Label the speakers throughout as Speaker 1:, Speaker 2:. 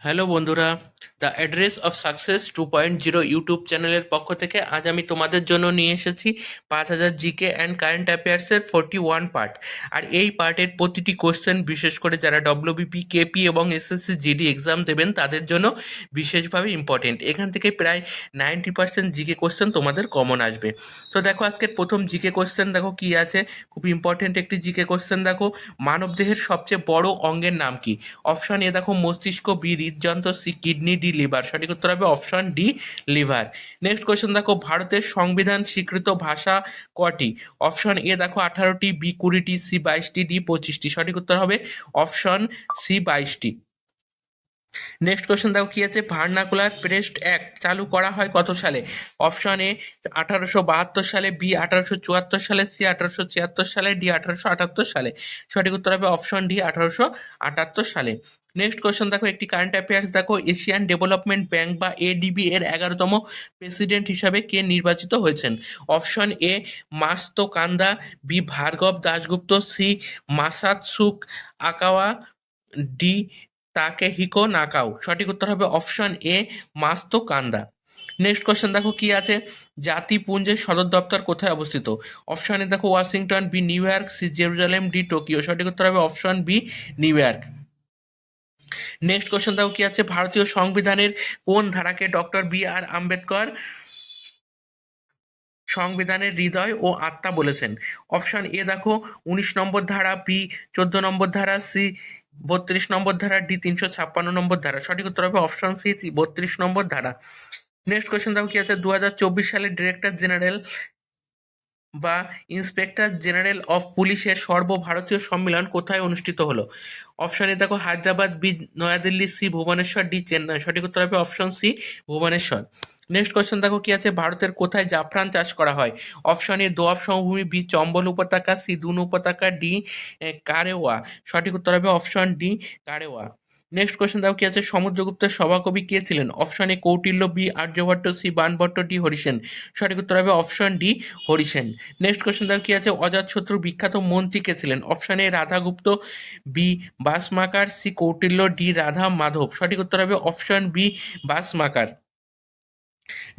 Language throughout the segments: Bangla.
Speaker 1: হ্যালো বন্ধুরা, the address of success 2.0 YouTube চ্যানেলের পক্ষ থেকে আজ আমি তোমাদের জন্য নিয়ে এসেছি 5,000 জিকে অ্যান্ড কারেন্ট অ্যাফেয়ার্সের 41 পার্ট। আর এই পার্টের প্রতিটি কোশ্চেন, বিশেষ করে যারা ডব্লিউবিপি, কেপি এবং এসএসসি জিডি এক্সাম দেবেন তাদের জন্য বিশেষভাবে ইম্পর্টেন্ট। এখান থেকে প্রায় 90% জিকে কোশ্চেন তোমাদের কমন আসবে। তো দেখো, আজকের প্রথম জিকে কোশ্চেন দেখো কি আছে। খুব ইম্পর্টেন্ট একটি জিকে কোশ্চেন দেখো, মানবদেহের সবচেয়ে বড় অঙ্গের নাম কি? অপশন এ দেখো মস্তিষ্ক, বি হৃদযন্ত্র, সি কিডনি, ডি লিভার। সঠিক উত্তর হবে option D liver. Next question দেখো, ভারতের সংবিধান স্বীকৃত ভাষা কটি? অপশন এ দেখো 18টি, বি 20টি, সি 22টি, ডি 25টি। সঠিক উত্তর হবে অপশন সি 22টি। নেক্সট কোয়েশ্চেন দেখো কি আছে, ভার্নাকুলার প্রেস্ট অ্যাক্ট চালু করা হয় কত সালে? অপশন এ 1872 সালে, বি 1874 সালে, সি 1876 সালে, ডি 1878 সালে। সঠিক উত্তর হবে অপশন ডি 1878 সালে। নেক্সট কোয়েশ্চেন দেখো, একটি কারেন্ট অ্যাফেয়ার্স দেখো, এশিয়ান ডেভেলপমেন্ট ব্যাংক বা এডিবি এর 11তম প্রেসিডেন্ট হিসাবে কে নির্বাচিত হয়েছেন? অপশন এ মাস্তো কান্দা, বি ভার্গব দাশগুপ্ত, সি মাসাতসুক আকাওয়া, ডি তাকেহিকো নাকাও। সঠিক উত্তর হবে অপশন এ মাস্তো কান্দা। নেক্সট কোয়েশ্চেন দেখো কি আছে, জাতিপুঞ্জের সদর দপ্তর কোথায় অবস্থিত? অপশন এ দেখো Washington, B New York, C Jerusalem, D Tokyo. সঠিক উত্তর হবে option B New York. Next question দেখো কি আছে, ভারতীয় সংবিধানের কোন ধারাকে ডক্টর বি আর আম্বেদকর সংবিধানের হৃদয় ও আত্মা বলেছেন? অপশন এ দেখো 19 নম্বর ধারা, বি 14 নম্বর ধারা, সি 32 নম্বর ধারা, ডি 356 নম্বর ধারা। সঠিক উত্তর হবে অপশন সি 32 নম্বর ধারা। নেক্সট কোয়েশ্চেন দেখো কি আছে, 2024 সালে ডিরেক্টর জেনারেল বা ইন্সপেক্টর জেনারেল অফ পুলিশের সর্বভারতীয় সম্মেলন কোথায় অনুষ্ঠিত হলো? অপশন এ দেখো Hyderabad, B Nayadilli, C Bhubaneswar, D Chennai. সঠিক উত্তর হবে option C Bhubaneswar. Next question দেখো কি আছে, ভারতের কোথায় জাফরান চাষ করা হয়? অপশন এ দোয়াব সমভূমি, বি চম্বল উপত্যকা, সি দুন উপত্যকা, ডি কারেওয়া। সঠিক উত্তর হবে option D Karewa. Next question দেখো কি আছে, সমুদ্রগুপ্তের সভাকবি কে ছিলেন? Option A Kautilya, B Aryabhatta, C Banabhatta, D Harisena. সঠিক উত্তর হবে option D Harisena. Next question দেখো কি আছে, অজাতশত্রুর বিখ্যাত মন্ত্রী কে ছিলেন? Option A Radhagupta, B Vassakara, C Kautilya, D Radha Madhav. সঠিক উত্তর হবে option B Vassakara.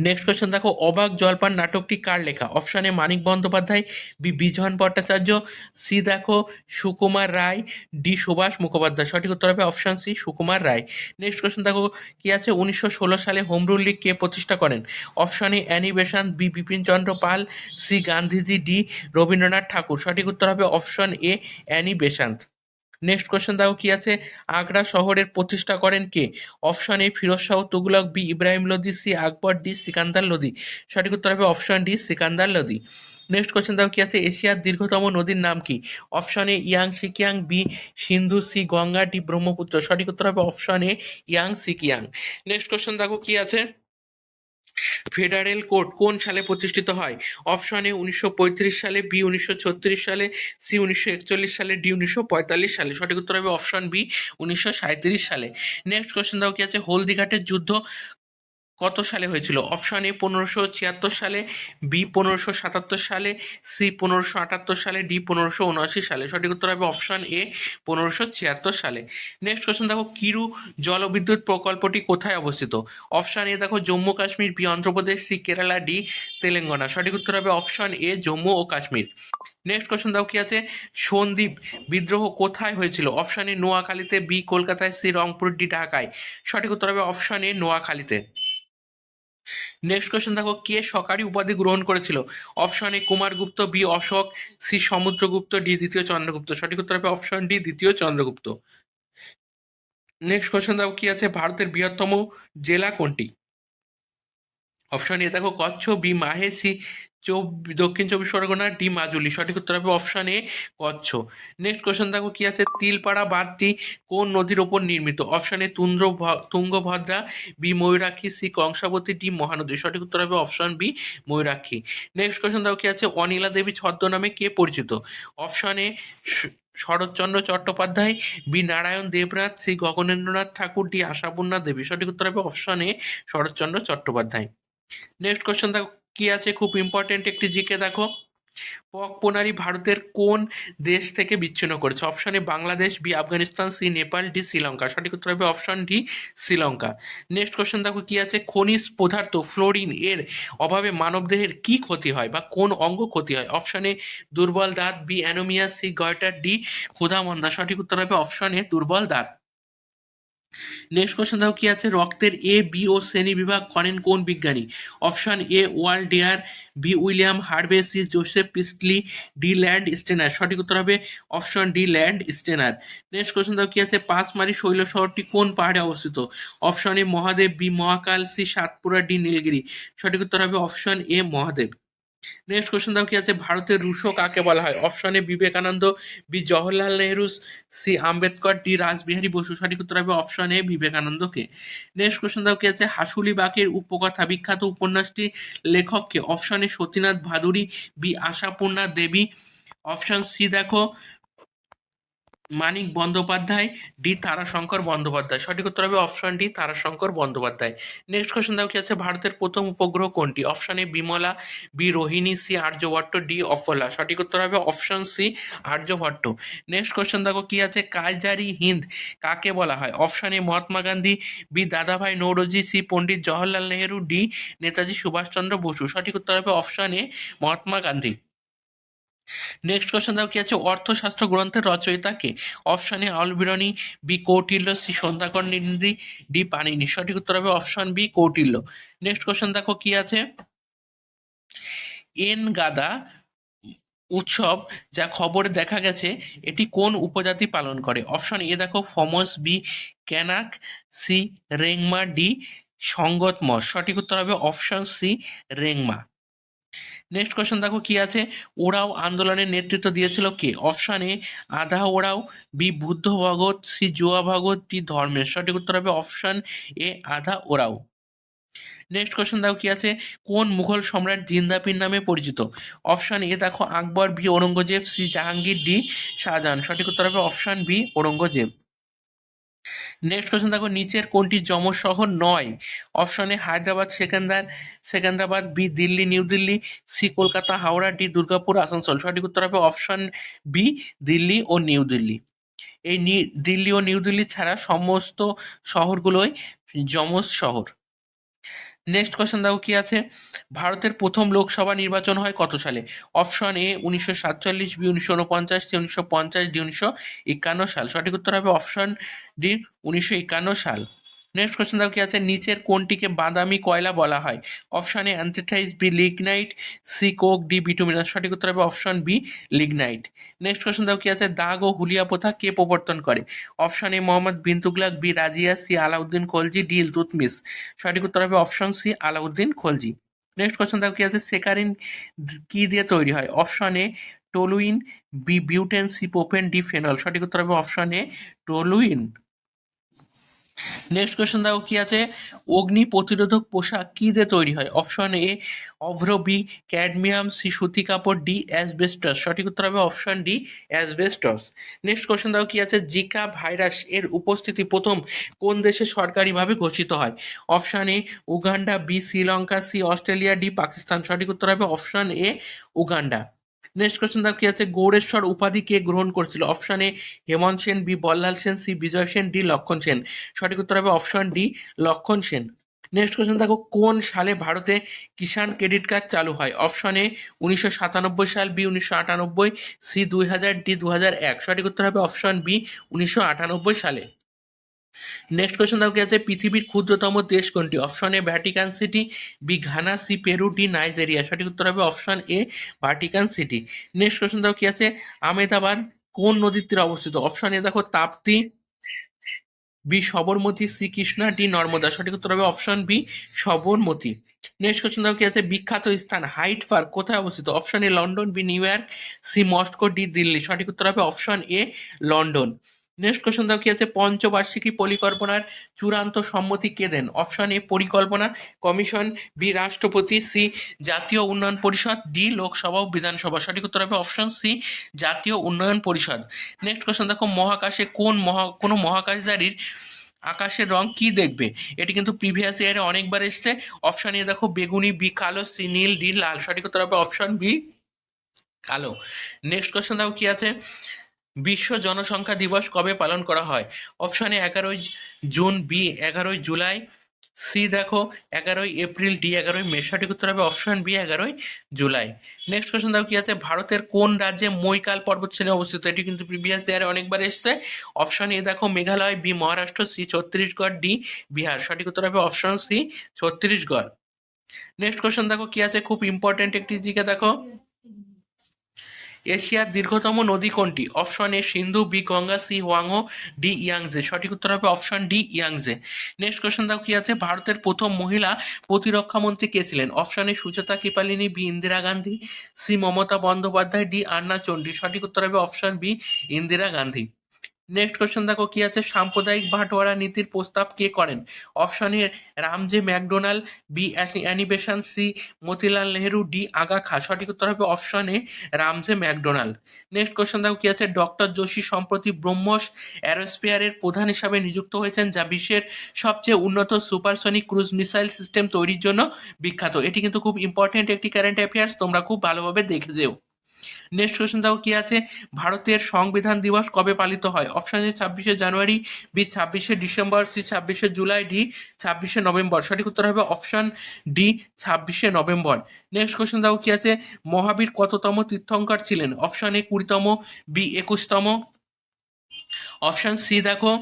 Speaker 1: Next question দেখো, অবাক জলপান নাটকটি কার লেখা? Option A Manik Bandyopadhyay, B Vijayan Bhattacharya, C দেখো সুকুমার রায়, ডি সুভাষ মুখোপাধ্যায়। সঠিক উত্তর হবে option C Sukumar Ray. Next question দেখো কি আছে, 1916 সালে হোম রুল লীগ কে প্রতিষ্ঠা করেন? অপশন এ Annie Besant, B Bipin Chandra Pal, C Gandhiji, D Rabindranath ঠাকুর। সঠিক উত্তর হবে অপশন এ অ্যানি বেসান্ত। নেক্সট কোয়েশ্চেন দেখো কি আছে, আগ্রা শহরের প্রতিষ্ঠা করেন কে? অপশন এ ফিরোজ শাহ তুগলক, বি ইব্রাহিম লোদি, সি আকবর, ডি সিকান্দার লোদি। সঠিক উত্তর হবে option D Sikandar Lodi. Next question দেখো কি আছে, এশিয়ার দীর্ঘতম নদীর নাম কি? অপশন এ ইয়াং সিকিয়াং, বি সিন্ধু, সি গঙ্গা, ডি ব্রহ্মপুত্র। সঠিক উত্তর হবে অপশন এ ইয়াং সিকিয়াং। নেক্সট কোয়েশ্চেন দেখো কি আছে, ফেডারেল কোর্ট কোন সালে প্রতিষ্ঠিত হয়? অপশন এ 1935 সালে, বি 1936 সালে, সি 1941 সালে, ডি 1945 সালে। সঠিক উত্তর হবে অপশন বি 1937 সালে। নেক্সট কোয়েশ্চেন দাও কি আছে, হলদিঘাটের যুদ্ধ কত সালে হয়েছিল? অপশন এ 1576 সালে, বি 1577 সালে, সি 1578 সালে, ডি 1579 সালে। সঠিক উত্তর হবে অপশন এ 1576 সালে। নেক্সট কোয়েশ্চেন দেখো, কিরু জলবিদ্যুৎ প্রকল্পটি কোথায় অবস্থিত? অপশন এ দেখো Jammu Kashmir, B Andhra Pradesh, C Kerala, D Telangana. সঠিক উত্তর হবে অপশন এ জম্মু ও কাশ্মীর। নেক্সট কোয়েশ্চেন দাও কি আছে, সন্দ্বীপ বিদ্রোহ কোথায় হয়েছিল? অপশন এ নোয়াখালীতে, বি কলকাতায়, সি রংপুর, ডি ঢাকায়। সঠিক উত্তর হবে অপশন এ নোয়াখালীতে। নেক্সট কোয়েশ্চেন দেখো, কে সরকারি উপাধি গ্রহণ করেছিল? Option A Kumaragupta, B Ashoka, C Samudragupta, D দ্বিতীয় চন্দ্রগুপ্ত। সঠিক উত্তর হবে অপশন ডি দ্বিতীয় চন্দ্রগুপ্ত। নেক্সট কোয়েশ্চেন দেখো কি আছে, ভারতের বৃহত্তম জেলা কোনটি? অপশন এ দেখো কচ্ছ, বি মাহে, সি দক্ষিণ চব্বিশ পরগনা, ডি মাজুলি। সঠিক উত্তর হবে option A Kutch. Next question দেখো কি আছে, তিলপাড়া বাঁধটি কোন নদীর ওপর নির্মিত? Option A Tungabhadra, B Mayurakshi, C Kangsabati, D Mahanadi. সঠিক উত্তর হবে option B Mayurakshi. Next question দেখো কি আছে, অনিলা দেবী ছদ্মনামে কে পরিচিত? Option A Sharatchandra Chattopadhyay, B Narayan Debnath, C Gaganendranath Thakur, D Ashapurna Devi. সঠিক উত্তর হবে option A Sharatchandra Chattopadhyay. Next question দেখো কি আছে, খুব ইম্পর্টেন্ট একটি জিকে দেখো, পক প্রণালী ভারতের কোন দেশ থেকে বিচ্ছিন্ন করেছে? Option A Bangladesh, B Afghanistan, C Nepal, D Sri Lanka. সঠিক উত্তর হবে option D Sri Lanka. Next question দেখো কি আছে, খনিজ পদার্থ ফ্লোরিন এর অভাবে মানবদেহের কি ক্ষতি হয় বা কোন অঙ্গ ক্ষতি হয়? অপশন এ দুর্বল দাঁত, বি অ্যানোমিয়া, সি গয়টার, ডি ক্ষুধামন্দা। সঠিক উত্তর হবে অপশন এ দুর্বল দাঁত। নেক্সট কোশ্চেন দেখো কি আছে, রক্তের এ বি ও শ্রেণী বিভাগ করেন কোন বিজ্ঞানী? Option A Waldeyer, B William Harvey, C Joseph Priestley, D Landsteiner. সঠিক উত্তর হবে option D Landsteiner. Next question দেখো কি আছে, পাঁচমারি শৈল শহরটি কোন পাহাড়ে অবস্থিত? Option A Mahadeo, B Mahakal, C Satpura, D Nilgiri. সঠিক উত্তর হবে option A Mahadeo. Next question দাও কি আছে, ভারতের রুশো কাকে বলা হয়? Option A Vivekananda, B Jawaharlal Nehru, C Ambedkar, D Rashbehari Basu. সঠিক উত্তর হবে অপশন এ বিবেকানন্দকে। নেক্সট কোশ্চেন দাও কি আছে, হাসুলি বাকের উপকথা বিখ্যাত উপন্যাসটি লেখককে? Option A Satinath Bhaduri, B Ashapurna Devi. Option C দেখো মানিক বন্দ্যোপাধ্যায়, ডি তারাশঙ্কর বন্দ্যোপাধ্যায়। সঠিক উত্তর হবে option D Tarashankar Bandyopadhyay. Next question দাও কি আছে, ভারতের প্রথম উপগ্রহ কোনটি? Option A Bimala, B Rohini, C Aryabhatta, D Aphala. সঠিক উত্তর হবে option C Aryabhatta. Next question দেখো কি আছে, কাইজারি হিন্দ কাকে বলা হয়? Option A Mahatma Gandhi, B Dadabhai Naoroji, C Pandit Jawaharlal Nehru, D Netaji Subhashchandra Basu. সঠিক উত্তর হবে option A Mahatma Gandhi. Next question দাও কি আছে, অর্থশাস্ত্র গ্রন্থের রচয়িতা কে? Option A Alberuni, B Kautilya, C Sandhyakar Nandi, D Panini. সঠিক উত্তর হবে option B Kautilya. Next question দেখো কি আছে, এন গাদা উৎসব যা খবরে দেখা গেছে এটি কোন উপজাতি পালন করে? অপশন এ দেখো Phoms, B Konyak, C Rengma, D Sangtams. সঠিক উত্তর হবে option C Rengma. Next question দেখো কি আছে, ওরাও আন্দোলনের নেতৃত্ব দিয়েছিল কে? অপশন এ আধা ওরাও, বি বুদ্ধ ভগত, সি জুয়া ভগত, ডি ধর্মেশ। সঠিক উত্তর হবে অপশন এ আধা ওরাও। নেক্সট কোশ্চেন দেখো কি আছে, কোন মুঘল সম্রাট জিন্দাপির নামে পরিচিত? অপশন এ দেখো Akbar, B Aurangzeb, C Jahangir, D Shahjahan. সঠিক উত্তর হবে option B Aurangzeb. Next question দেখো, নিচের কোনটি যমজ শহর নয়? অপশনে Hyderabad, Secunderabad, B Delhi New Delhi, C Kolkata Howrah, D Durgapur Asansol. সঠিক উত্তর হবে অপশন বি দিল্লি ও নিউ দিল্লি। এই দিল্লি ও নিউ দিল্লি ছাড়া সমস্ত শহরগুলোই যমজ শহর। নেক্সট কোশ্চেন দেখো কি আছে, ভারতের প্রথম লোকসভা নির্বাচন হয় কত সালে? Option A 1947, B 1949, C 1950, D 1951 সাল। সঠিক উত্তর হবে অপশন ডি 1951 সাল। নেক্সট কোশ্চেন দেখো কি আছে, নিচের কোনটিকে বাদামি কয়লা বলা হয়? Option A anthracite, B lignite, C coke, D bituminous. সঠিক উত্তর হবে option B lignite. Next question দেখো কি আছে, দাগ ও হুলিয়া প্রথা কে প্রবর্তন করে? Option A Muhammad bin Tughlaq, B Razia, C Alauddin Khalji, D Iltutmish. সঠিক উত্তর হবে option C Alauddin Khalji. Next question দেখো কি আছে, সেকারিন কি দিয়ে তৈরি হয়? Option A toluene, B butane, C propane, D phenol. সঠিক উত্তর হবে option A toluene. Next question দেখো কি আছে, অগ্নি প্রতিরোধক পোশাক কি দিয়ে তৈরি হয়? অপশন এ অভ্র, বি ক্যাডমিয়াম, সি সুতি কাপড়, ডি অ্যাসবেস্টস। সঠিক উত্তর হবে option D asbestos. Next question দেখো কি আছে, জিকা ভাইরাস এর উপস্থিতি প্রথম কোন দেশে সরকারিভাবে ঘোষিত হয়? Option A Uganda, B Sri Lanka, C Australia, D Pakistan. সঠিক উত্তর হবে option A Uganda. Next question দেখো কি আছে, গৌড়েশ্বর উপাধি কে গ্রহণ করেছিল? Option A Hemanta Sen, B Ballal Sen, C Vijay Sen, D Lakshman Sen. সঠিক উত্তর হবে option D Lakshman Sen. Next question দেখো, কোন সালে ভারতে কিষাণ ক্রেডিট কার্ড চালু হয়? অপশন এ 1997 সাল, বি 1998, সি 2000, ডি 2001। সঠিক উত্তর হবে অপশন বি 1998 সালে। নেক্সট কোয়েশ্চেন দেখো কি আছে, পৃথিবীর ক্ষুদ্রতম দেশ কোনটি? Option A Vatican city, B Ghana, C Peru, D Nigeria. সঠিক উত্তর হবে option A Vatican city. Next question দেখো কি আছে, আহমেদাবাদ কোন নদীর তীরে অবস্থিত? অপশন এ দেখো Tapti, B Sabarmati, C Krishna, D Narmada. সঠিক উত্তর হবে option B Sabarmati. Next question দেখো কি আছে, বিখ্যাত স্থান হাইড পার্ক কোথায় অবস্থিত? Option A London, B New York, C Moscow, D Delhi. সঠিক উত্তর হবে option A London. Next question দেখো কি আছে, পঞ্চবার্ষিকী পরিকল্পনার চূড়ান্ত সম্মতি কে দেন? অপশন এ পরিকল্পনা কমিশন, বি রাষ্ট্রপতি, সি জাতীয় উন্নয়ন পরিষদ, ডি লোকসভা ও বিধানসভা। সঠিক উত্তর হবে অপশন সি জাতীয় উন্নয়ন পরিষদ। নেক্সট কোয়েশ্চন দেখো, মহাকাশে কোনো মহাকাশচারীর আকাশের রং কি দেখবে? এটি কিন্তু প্রিভিয়াস ইয়ারে অনেকবার এসছে। অপশন এ দেখো বেগুনি, বি কালো, সি নীল, ডি লাল। সঠিক উত্তর হবে অপশন বি কালো। নেক্সট কোশ্চেন দেখো কি আছে, বিশ্ব জনসংখ্যা দিবস কবে পালন করা হয়? অপশানে 11ই জুন, বি 11ই জুলাই, সি দেখো 11ই এপ্রিল, ডি 11ই মে। সঠিক উত্তর হবে অপশন বি 11ই জুলাই। নেক্সট কোশ্চেন দেখো কি আছে, ভারতের কোন রাজ্যে মৈকাল পর্বতশ্রেণী অবস্থিত? এটি কিন্তু প্রিভিয়াস ইয়ারে অনেকবার এসছে। অপশন এ দেখো Meghalaya, B Maharashtra, C Chhattisgarh, D Bihar. সঠিক উত্তর হবে option C Chhattisgarh. Next question দেখো কি আছে, খুব ইম্পর্টেন্ট একটি দিকে দেখো, এশিয়ার দীর্ঘতম নদী কোনটি? Option A Sindhu, B Ganga, C Hwang Ho, D Yangtze. সঠিক উত্তর হবে option D Yangtze. Next question দাও কি আছে, ভারতের প্রথম মহিলা প্রতিরক্ষা মন্ত্রী কে ছিলেন? Option A Sucheta Kripalani, B Indira Gandhi, C Mamata Bandyopadhyay, D Anna Chandy. সঠিক উত্তর হবে option B Indira Gandhi. Next question দেখো কি আছে, সাম্প্রদায়িক বাঁটোয়ারা নীতির প্রস্তাব কে করেন? Option A Ramsay MacDonald, B Annie Besant, C Motilal Nehru, D Aga Khan. সঠিক উত্তর হবে option A Ramsay MacDonald. Next question দেখো কি আছে, ডক্টর যোশী সম্প্রতি ব্রহ্মস অ্যারোস্পেয়ারের প্রধান হিসাবে নিযুক্ত হয়েছেন, যা বিশ্বের সবচেয়ে উন্নত সুপারসনিক ক্রুজ মিসাইল সিস্টেম তৈরির জন্য বিখ্যাত। এটি কিন্তু খুব ইম্পর্টেন্ট একটি কারেন্ট অ্যাফেয়ার্স, তোমরা খুব ভালোভাবে দেখে যেও। নেক্সট কোশ্চেন দেখো কি আছে, ভারতের সংবিধান দিবস কবে পালিত হয়? অপশন এ 26শে জানুয়ারি, বি 26শে ডিসেম্বর, সি 26শে জুলাই, ডি 26শে নভেম্বর। সঠিক উত্তর হবে অপশন ডি 26শে নভেম্বর। নেক্সট কোশ্চেন দেখো কি আছে, মহাবীর কততম তীর্থঙ্কর ছিলেন? অপশন এ 20তম, বি 21তম, অপশন সি দেখো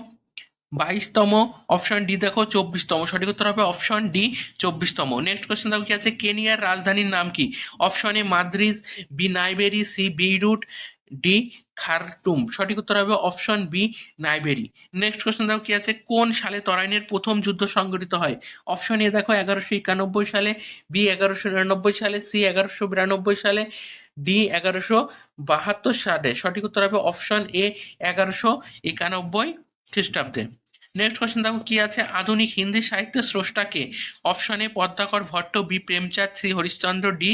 Speaker 1: 22তম, অপশন ডি দেখো 24তম। সঠিক উত্তর হবে অপশন ডি 24তম। নেক্সট কোশ্চেন দেখো কি আছে, কেনিয়ার রাজধানীর নাম কি? অপশন এ মাদ্রিজ, বি নাইবেরি, সি বেইরুট, ডি খারটুম। সঠিক উত্তর হবে অপশন বি নাইবেরি। নেক্সট কোশ্চেন দেখো কি আছে, কোন সালে তরাইনের প্রথম যুদ্ধ সংঘটিত হয়? অপশন এ দেখো 1191 সালে, বি 1199 সালে, সি 1192 সালে, ডি 1172 সালে। সঠিক উত্তর হবে অপশন এ 1191 খ্রিস্টাব্দে। নেক্সট কোশ্চেন দেখো কি আছে, আধুনিক হিন্দি সাহিত্যের স্রষ্টাকে? Option A Padmakar Bhatt, B Premchand, C Harishchandra, D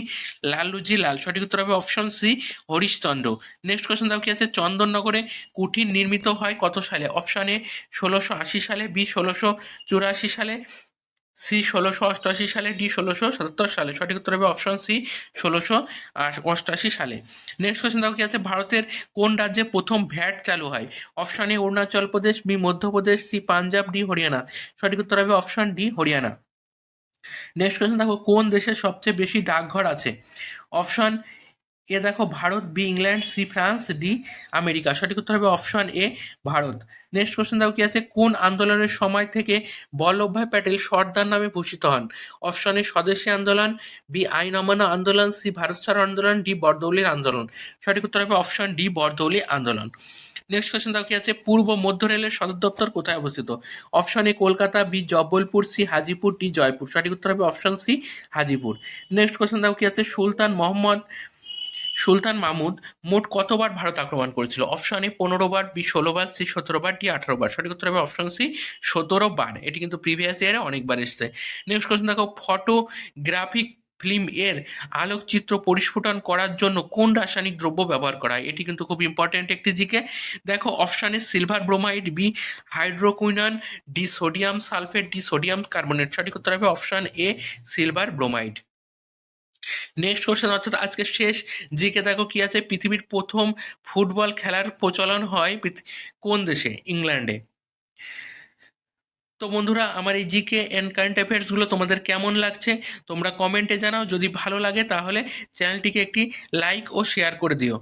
Speaker 1: Lalluji Lal. সঠিক উত্তর হবে option C Harishchandra. Next question দেখো কি আছে, চন্দননগরে কুঠির নির্মিত হয় কত সালে? অপশন এ 1680 সালে, বি 1684 সালে, সি 1688 সালে, ডি 1677 সালে। সঠিক উত্তর হবে অপশন সি 1688 সালে। নেক্সট কোশ্চেন দেখো কি আছে, ভারতের কোন রাজ্যে প্রথম ভ্যাট চালু হয়? Option A Arunachal Pradesh, B Madhya Pradesh, C Punjab, D Haryana. সঠিক উত্তর হবে option D Haryana. Next question দেখো, কোন দেশের সবচেয়ে বেশি ডাকঘর আছে? অপশন এ দেখো Bharat, B England, C France, D America. সঠিক উত্তর হবে option A Bharat. Next question দেখো কি আছে, কোন আন্দোলনের সময় থেকে বল্লভভাই প্যাটেল সর্দার নামে ভূষিত হন? অপশন এ স্বদেশী আন্দোলন, বি আইন অমান্য আন্দোলন, সি ভারত ছাড়ো আন্দোলন, ডি বরদৌলির আন্দোলন। সঠিক উত্তর হবে অপশন ডি বরদৌলি আন্দোলন। নেক্সট কোশ্চেন দেখো কি আছে, পূর্ব মধ্য রেলের সদর দপ্তর কোথায় অবস্থিত? Option A Kolkata, B Jabalpur, C Hajipur, D Jaipur. সঠিক উত্তর হবে option C Hajipur. Next question দেখো কি আছে, সুলতান মাহমুদ মোট কতবার ভারত আক্রমণ করেছিল? অপশন এ 15বার, বি 16বার, সি 17বার, ডি 18বার। সঠিক উত্তর হবে অপশন সি 17বার। এটি কিন্তু প্রিভিয়াস ইয়ারে অনেকবার এসছে। নেক্সট কোশ্চেন দেখো, ফটোগ্রাফিক ফিল্ম এর আলোকচিত্র পরিস্ফুটন করার জন্য কোন রাসায়নিক দ্রব্য ব্যবহার করা হয়? এটি কিন্তু খুব ইম্পর্টেন্ট একটি জিকে। দেখো option A silver bromide, B hydroquinone, D sodium sulphate, D sodium carbonate. সঠিক উত্তর হবে option A silver bromide. Next question অর্থাৎ আজকে শেষ জিকে দেখো কি আছে, পৃথিবীর প্রথম ফুটবল খেলার প্রচলন হয় কোন দেশে? ইংল্যান্ডে। তো বন্ধুরা, আমার এই জিকে অ্যান্ড কারেন্ট অ্যাফেয়ার্সগুলো তোমাদের কেমন লাগছে তোমরা কমেন্টে জানাও। যদি ভালো লাগে তাহলে চ্যানেলটিকে একটি লাইক ও শেয়ার করে দিও।